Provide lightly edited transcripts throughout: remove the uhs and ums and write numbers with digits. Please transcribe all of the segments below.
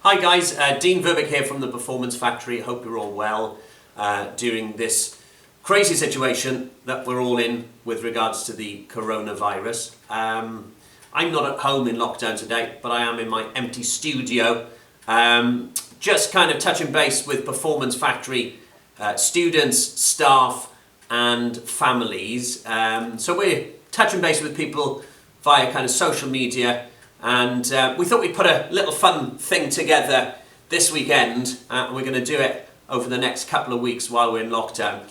Hi guys, Dean Verbeeck here from the Performance Factory. Hope you're all well during this crazy situation that we're all in with regards to the coronavirus. I'm not at home in lockdown today, but I am in my empty studio. Just kind of touching base with Performance Factory students, staff and families. So we're touching base with people via kind of social media. And we thought we'd put a little fun thing together this weekend, and we're going to do it over the next couple of weeks while we're in lockdown.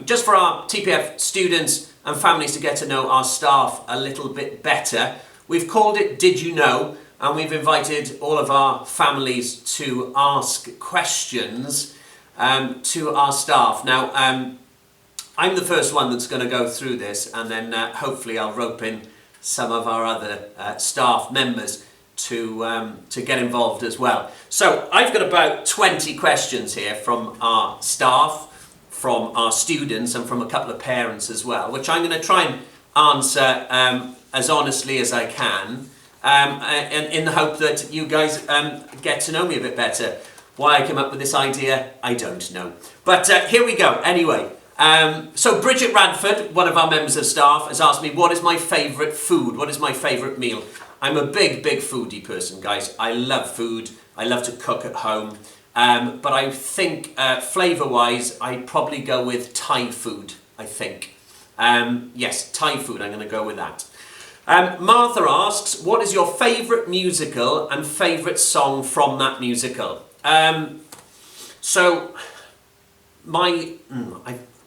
Just for our TPF students and families to get to know our staff a little bit better, we've called it Did You Know? And we've invited all of our families to ask questions to our staff. Now, I'm the first one that's going to go through this, and then hopefully I'll rope in some of our other staff members to get involved as well. So I've got about 20 questions here from our staff, from our students and from a couple of parents as well, which I'm going to try and answer as honestly as I can, and in the hope that you guys get to know me a bit better. Why I came up with this idea, I don't know. But here we go anyway. So Bridget Radford, one of our members of staff, has asked me, what is my favourite food? What is my favourite meal? I'm a big foodie person, guys. I love food. I love to cook at home. But I think flavour-wise, I'd probably go with Thai food, I think. Yes, Thai food, I'm going to go with that. Martha asks, what is your favourite musical and favourite song from that musical?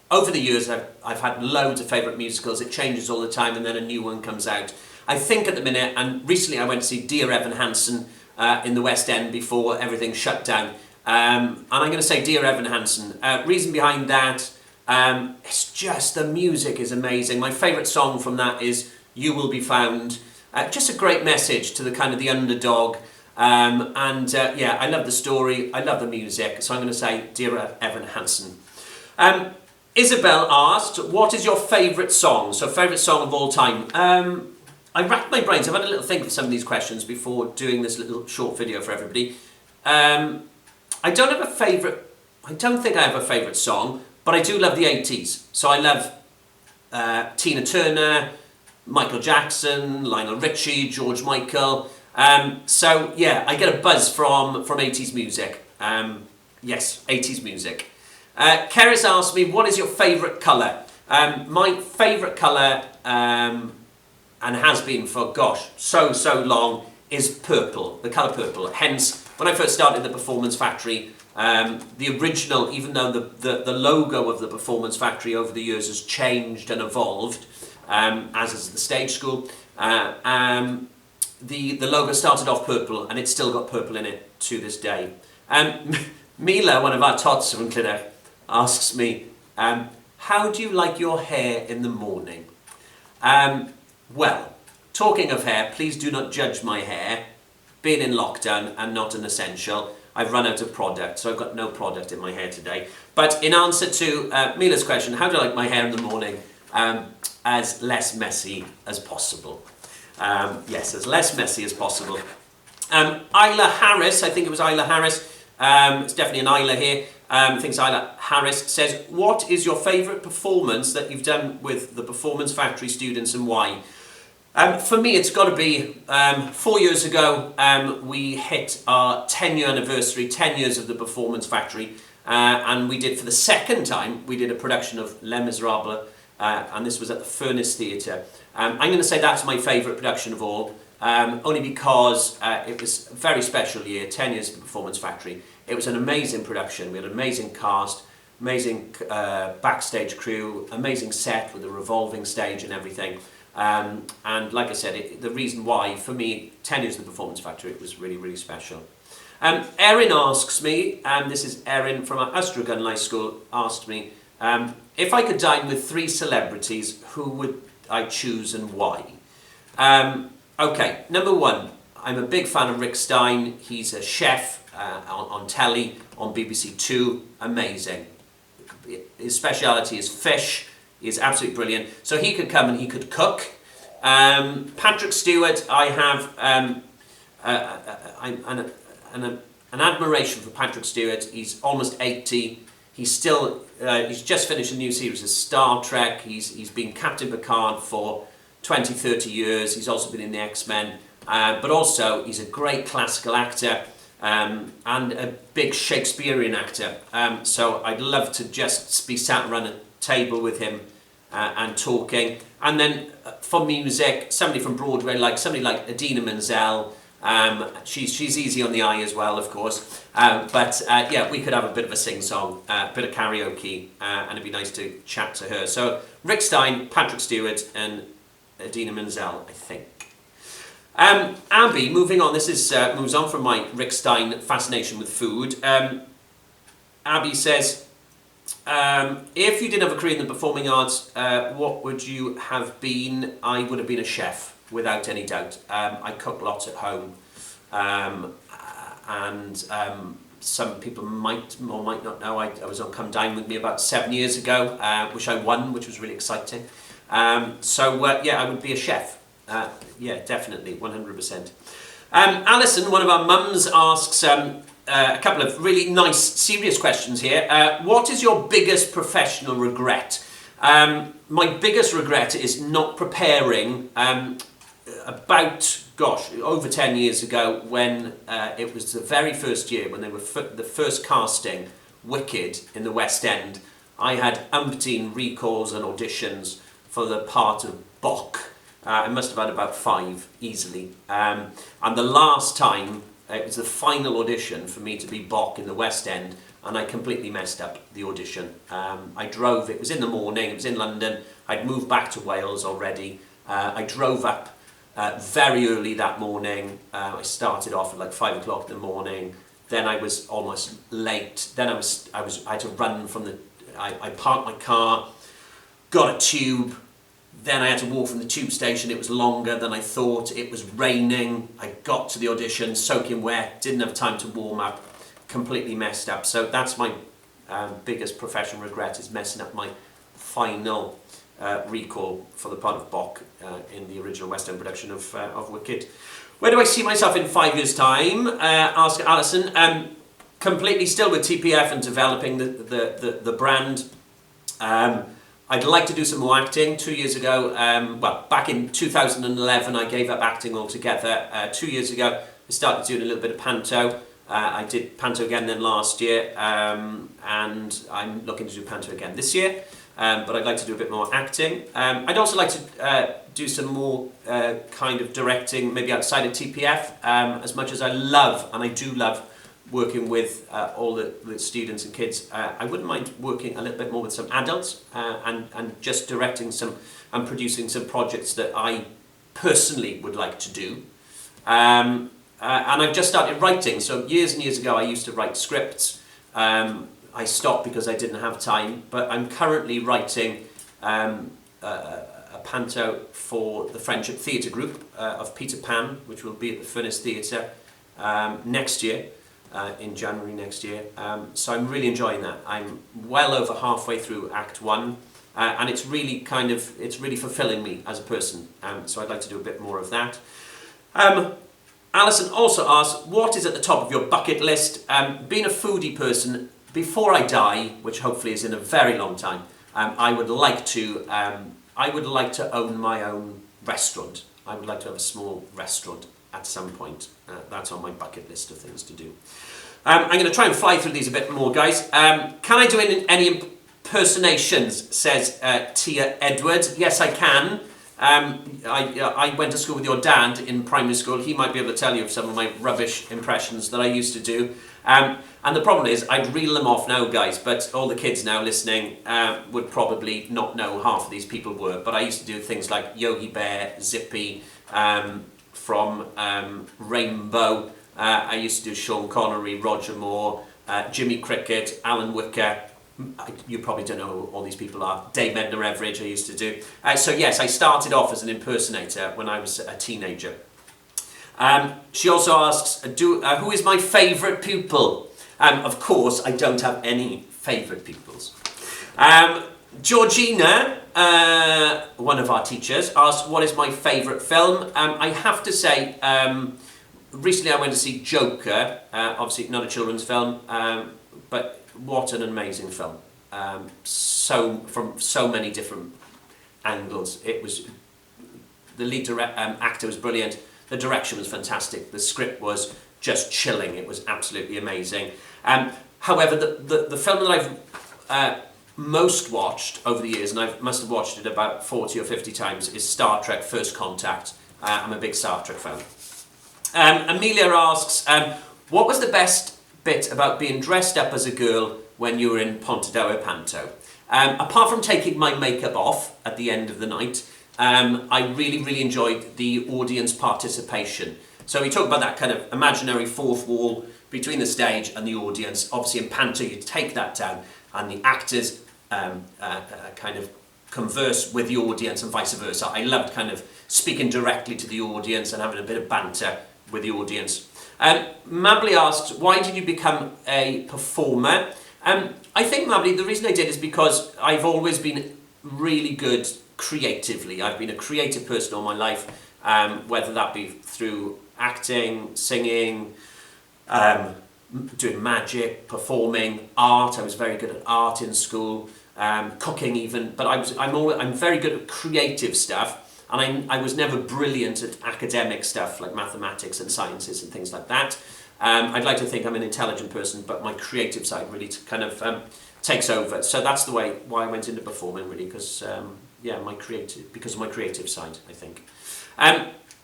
Over the years, I've had loads of favourite musicals. It changes all the time and then a new one comes out. I think at the minute, and recently I went to see Dear Evan Hansen in the West End before everything shut down. And I'm going to say Dear Evan Hansen. Reason behind that, it's just the music is amazing. My favourite song from that is You Will Be Found. Just a great message to the kind of the underdog. Yeah, I love the story. I love the music. So I'm going to say Dear Evan Hansen. Isabel asked, what is your favourite song? So favourite song of all time. I racked my brains. I've had a little think of some of these questions before doing this little short video for everybody. I don't have a favourite, I don't think I have a favourite song, but I do love the 80s. So I love Tina Turner, Michael Jackson, Lionel Richie, George Michael. So yeah, I get a buzz from 80s music. Yes, 80s music. Keris asked me, what is your favourite colour? My favourite colour, and has been for, gosh, so long, is purple, the colour purple. Hence, when I first started the Performance Factory, the original, even though the logo of the Performance Factory over the years has changed and evolved, as is the stage school, the logo started off purple, and it's still got purple in it to this day. Mila, one of our tots from Clydach, asks me, how do you like your hair in the morning? Well, talking of hair, please do not judge my hair. Being in lockdown and not an essential, I've run out of product, so I've got no product in my hair today. But in answer to Mila's question, how do I like my hair in the morning? As less messy as possible. Yes, as less messy as possible. Isla Harris, I think it was Isla Harris, it's definitely an Isla here. I think it's Isla Harris, says, what is your favourite performance that you've done with the Performance Factory students and why? For me, it's got to be 4 years ago, we hit our 10-year anniversary, 10 years of the Performance Factory, and we did, for the second time, we did a production of Les Miserables, and this was at the Furnace Theatre. I'm going to say that's my favourite production of all, only because it was a very special year, 10 years of the Performance Factory. It was an amazing production. We had an amazing cast, amazing backstage crew, amazing set with a revolving stage and everything. And like I said, the reason why, for me, 10 years of the Performance Factory, it was really special. Erin asks me, and this is Erin from our Astragun High School, asked me, if I could dine with 3 celebrities, who would I choose and why? Okay, number 1, I'm a big fan of Rick Stein. He's a chef on telly, on BBC Two, amazing. His speciality is fish. He's absolutely brilliant. So he could come and he could cook. Patrick Stewart, I have an admiration for Patrick Stewart. He's almost 80. He's still, he's just finished a new series of Star Trek. He's been Captain Picard for 20, 30 years. He's also been in the X-Men. But also, he's a great classical actor and a big Shakespearean actor. So I'd love to just be sat around a table with him and talking. And then for music, somebody from Broadway, somebody like Idina Menzel. She's easy on the eye as well, of course. But yeah, we could have a bit of a sing-song, a bit of karaoke, and it'd be nice to chat to her. So Rick Stein, Patrick Stewart, and Idina Menzel, I think. Abby, moving on. This is moves on from my Rick Stein fascination with food. Abby says, if you didn't have a career in the performing arts, what would you have been? I would have been a chef, without any doubt. I cook lots at home, and some people might or might not know, I was on Come Dine With Me about 7 years ago, which I won, which was really exciting. Yeah, I would be a chef. Yeah, definitely, 100%. Alison, one of our mums, asks a couple of really nice, serious questions here. What is your biggest professional regret? My biggest regret is not preparing about, over 10 years ago, when it was the very first year, when they were the first casting Wicked in the West End. I had umpteen recalls and auditions for the part of Bock. I must have had about 5, easily. And the last time, it was the final audition for me to be Bock in the West End, and I completely messed up the audition. I drove, it was in the morning, it was in London, I'd moved back to Wales already. I drove up very early that morning. I started off at 5 o'clock in the morning, then I was almost late, then I had to run from I parked my car, got a tube, then I had to walk from the tube station. It was longer than I thought. It was raining. I got to the audition, soaking wet, didn't have time to warm up, completely messed up. So that's my biggest professional regret, is messing up my final recall for the part of Bock in the original West End production of Wicked. Where do I see myself in 5 years' time? Ask Alison. Completely still with TPF and developing the brand. I'd like to do some more acting. 2 years ago, back in 2011, I gave up acting altogether. 2 years ago, I started doing a little bit of panto. I did panto again then last year, and I'm looking to do panto again this year. But I'd like to do a bit more acting. I'd also like to do some more kind of directing, maybe outside of TPF, as much as I love, and I do love, working with all the students and kids. I wouldn't mind working a little bit more with some adults and just directing some and producing some projects that I personally would like to do. And I've just started writing. So years and years ago I used to write scripts. I stopped because I didn't have time, but I'm currently writing a panto for the Friendship Theatre Group of Peter Pan, which will be at the Furnace Theatre next year. In January next year, so I'm really enjoying that. I'm well over halfway through Act 1, and it's really fulfilling me as a person. So I'd like to do a bit more of that. Alison also asks, what is at the top of your bucket list? Being a foodie person, before I die, which hopefully is in a very long time, I would like to own my own restaurant. I would like to have a small restaurant at some point. That's on my bucket list of things to do. I'm going to try and fly through these a bit more, guys. Can I do any impersonations, says Tia Edward. Yes, I can. I went to school with your dad in primary school. He might be able to tell you of some of my rubbish impressions that I used to do. And the problem is, I'd reel them off now, guys, but all the kids now listening would probably not know half of these people were. But I used to do things like Yogi Bear, Zippy, from Rainbow. I used to do Sean Connery, Roger Moore, Jimmy Cricket, Alan Wicker. You probably don't know who all these people are. Dave Edna Everidge I used to do. So yes, I started off as an impersonator when I was a teenager. She also asks, who is my favourite pupil? Of course, I don't have any favourite pupils. Georgina, one of our teachers, asked, what is my favourite film? I have to say, Recently I went to see Joker, obviously not a children's film, but what an amazing film. From so many different angles. It was, the lead actor was brilliant, the direction was fantastic, the script was just chilling, it was absolutely amazing. However, the film that I've most watched over the years, and I must have watched it about 40 or 50 times, is Star Trek First Contact. I'm a big Star Trek fan. Amelia asks, what was the best bit about being dressed up as a girl when you were in Pontedower Panto? Apart from taking my makeup off at the end of the night, I really enjoyed the audience participation. So we talk about that kind of imaginary fourth wall between the stage and the audience. Obviously in Panto you take that down and the actors kind of converse with the audience and vice versa. I loved kind of speaking directly to the audience and having a bit of banter with the audience. Mably asks, why did you become a performer? I think, Mably, the reason I did is because I've always been really good creatively. I've been a creative person all my life, whether that be through acting, singing, doing magic, performing, art. I was very good at art in school, cooking even, but I'm very good at creative stuff. And I was never brilliant at academic stuff like mathematics and sciences and things like that. I'd like to think I'm an intelligent person, but my creative side really kind of takes over. So that's the way why I went into performing, really, because because of my creative side, I think.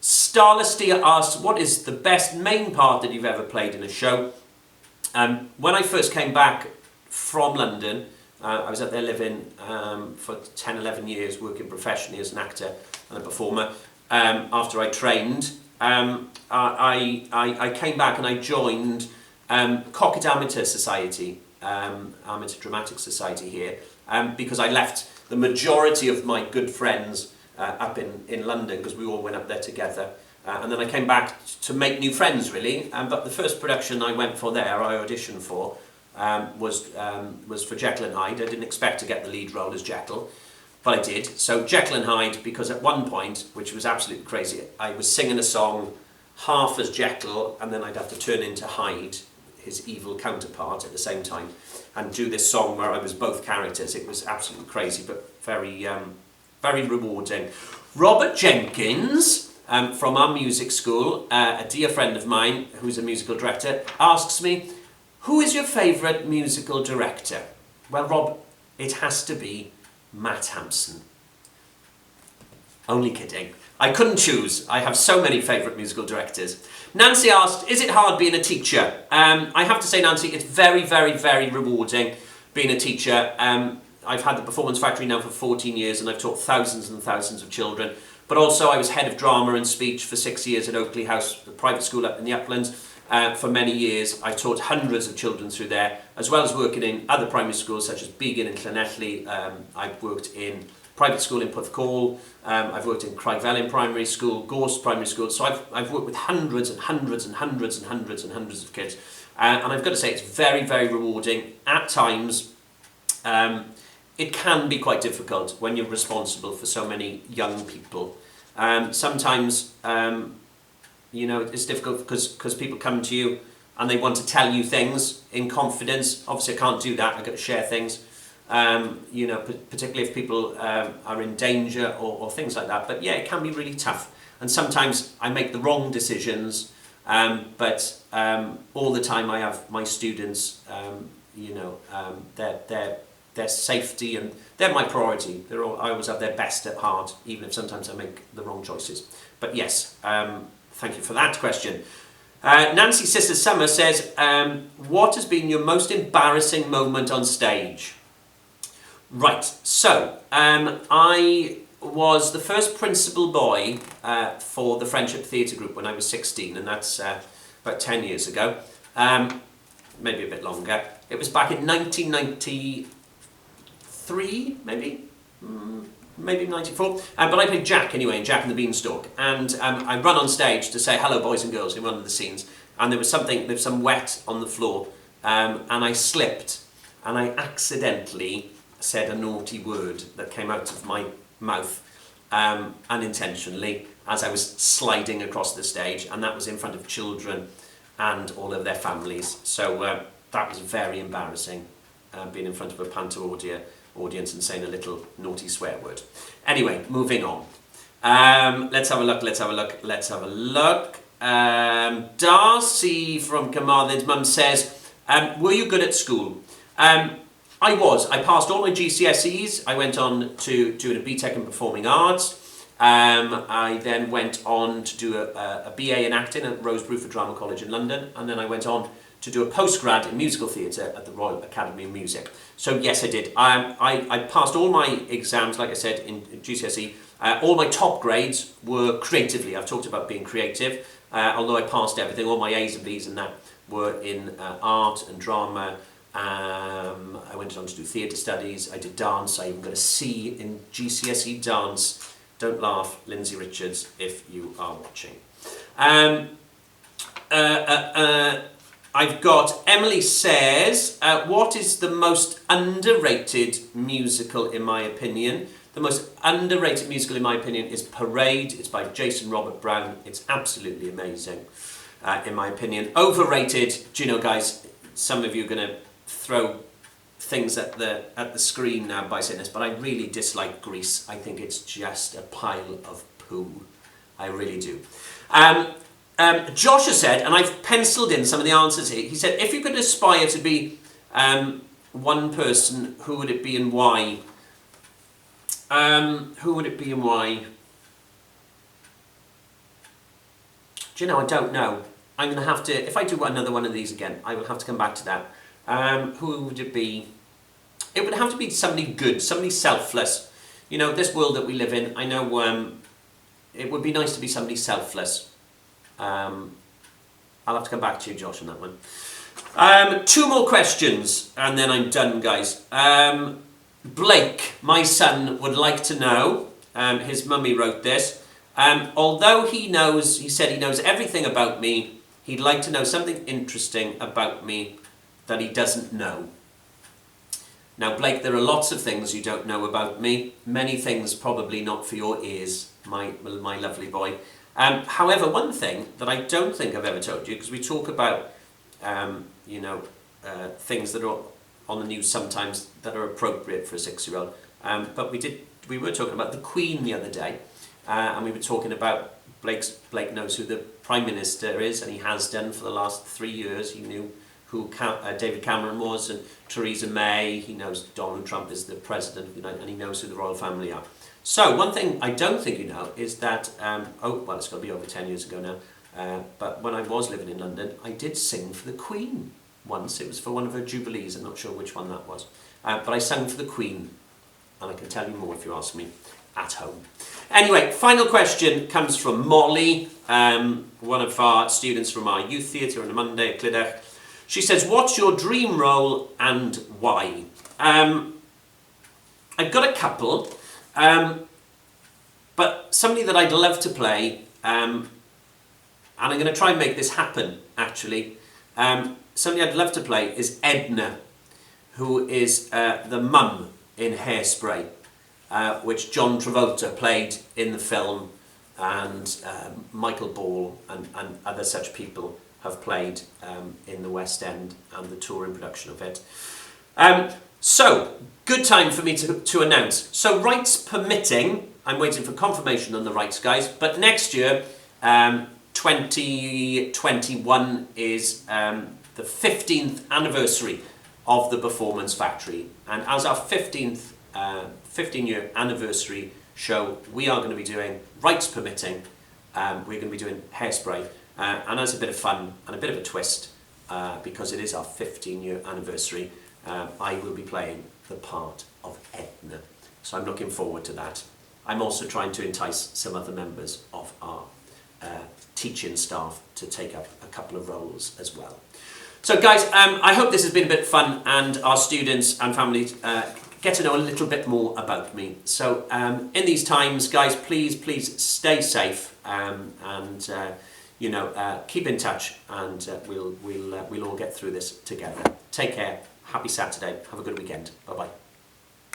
Starless Deer asks, what is the best main part that you've ever played in a show? When I first came back from London, I was up there living for 10, 11 years, working professionally as an actor and a performer. After I trained, I came back and I joined Cocket Amateur Society, Amateur Dramatic Society here, because I left the majority of my good friends up in London, because we all went up there together. And then I came back to make new friends, really. But the first production I went for there, I auditioned for, was for Jekyll and Hyde. I didn't expect to get the lead role as Jekyll, but I did. So Jekyll and Hyde, because at one point, which was absolutely crazy, I was singing a song half as Jekyll, and then I'd have to turn into Hyde, his evil counterpart, at the same time, and do this song where I was both characters. It was absolutely crazy, but very, very rewarding. Robert Jenkins, from our music school, a dear friend of mine who's a musical director, asks me, who is your favourite musical director? Well, Rob, it has to be Matt Hampson. Only kidding. I couldn't choose. I have so many favourite musical directors. Nancy asked, is it hard being a teacher? I have to say, Nancy, it's very rewarding being a teacher. I've had the Performance Factory now for 14 years and I've taught thousands and thousands of children. But also I was head of drama and speech for 6 years at Oakley House, the private school up in the Uplands. For many years, I taught hundreds of children through there, as well as working in other primary schools such as Began and Llanelli. I've worked in private school in Porthcawl. I've worked in Craigvelin Primary School, Gorse Primary School. So I've worked with hundreds and hundreds and hundreds and hundreds and hundreds of kids. And I've got to say, it's very rewarding. At times, it can be quite difficult when you're responsible for so many young people. Sometimes, you know, it's difficult because people come to you and they want to tell you things in confidence. Obviously, I can't do that. I've got to share things, you know, particularly if people are in danger or things like that. But yeah, it can be really tough. And sometimes I make the wrong decisions, but all the time I have my students, you know, their safety, and they're my priority. I always have their best at heart, even if sometimes I make the wrong choices. But yes, thank you for that question. Nancy Sister Summer says, what has been your most embarrassing moment on stage? Right, so I was the first principal boy for the Friendship Theatre Group when I was 16, and that's about 10 years ago, maybe a bit longer. It was back in 1993, maybe 94, but I played Jack anyway, in Jack and the Beanstalk, and I run on stage to say hello boys and girls in one of the scenes, and there was some wet on the floor, and I slipped, and I accidentally said a naughty word that came out of my mouth, unintentionally, as I was sliding across the stage, and that was in front of children and all of their families. So that was very embarrassing, being in front of a panto audience and saying a little naughty swear word. Anyway, moving on. Let's have a look. Darcy from Carmarthen's mum says, were you good at school? I was. I passed all my GCSEs. I went on to doing a BTEC in Performing Arts. I then went on to do a BA in acting at Rose Bruford Drama College in London, and then I went on to do a postgrad in musical theatre at the Royal Academy of Music. So yes, I did. I passed all my exams, like I said, in GCSE. All my top grades were creatively. I've talked about being creative. Although I passed everything, all my A's and B's and that were in art and drama. I went on to do theatre studies. I did dance. I even got a C in GCSE dance. Don't laugh, Lindsay Richards, if you are watching. I've got Emily says, what is the most underrated musical in my opinion? The most underrated musical in my opinion is Parade. It's by Jason Robert Brown. It's absolutely amazing, in my opinion. Overrated, do you know, guys, some of you are going to throw things at the screen now by saying this, but I really dislike Grease. I think it's just a pile of poo. I really do. Josh has said, and I've penciled in some of the answers here, he said, if you could aspire to be one person, who would it be and why? Who would it be and why? Do you know, I don't know. I'm going to have to, if I do another one of these again, I will have to come back to that. Who would it be? It would have to be somebody good, somebody selfless. You know, this world that we live in, I know it would be nice to be somebody selfless. I'll have to come back to you, Josh, on that one. 2 more questions, and then I'm done, guys. Blake, my son, would like to know, his mummy wrote this, although he said he knows everything about me, he'd like to know something interesting about me that he doesn't know. Now, Blake, there are lots of things you don't know about me. Many things probably not for your ears, my lovely boy. However, one thing that I don't think I've ever told you, because we talk about, things that are on the news sometimes that are appropriate for a 6-year-old. But we were talking about the Queen the other day, and we were talking about Blake knows who the Prime Minister is, and he has done for the last 3 years. He knew who David Cameron was and Theresa May. He knows Donald Trump is the President of the United, and he knows who the royal family are. So one thing I don't think you know is that, it's got to be over 10 years ago now, but when I was living in London, I did sing for the Queen once. It was for one of her jubilees. I'm not sure which one that was. But I sang for the Queen, and I can tell you more if you ask me at home. Anyway, final question comes from Molly, one of our students from our youth theatre on a Monday at Clydach. She says, what's your dream role and why? I've got a couple, but somebody that I'd love to play, and I'm going to try and make this happen, actually. Somebody I'd love to play is Edna, who is the mum in Hairspray, which John Travolta played in the film, and Michael Ball and other such people have played in the West End and the touring production of it. So, good time for me to announce. So, rights permitting, I'm waiting for confirmation on the rights, guys, but next year, 2021 is the 15th anniversary of the Performance Factory. And as our 15-year anniversary show, we are going to be doing, rights permitting, we're going to be doing Hairspray. And as a bit of fun and a bit of a twist, because it is our 15-year anniversary, I will be playing the part of Edna. So I'm looking forward to that. I'm also trying to entice some other members of our teaching staff to take up a couple of roles as well. So guys, I hope this has been a bit fun and our students and families get to know a little bit more about me. So in these times, guys, please stay safe and keep in touch, and we'll all get through this together. Take care. Happy Saturday. Have a good weekend. Bye-bye.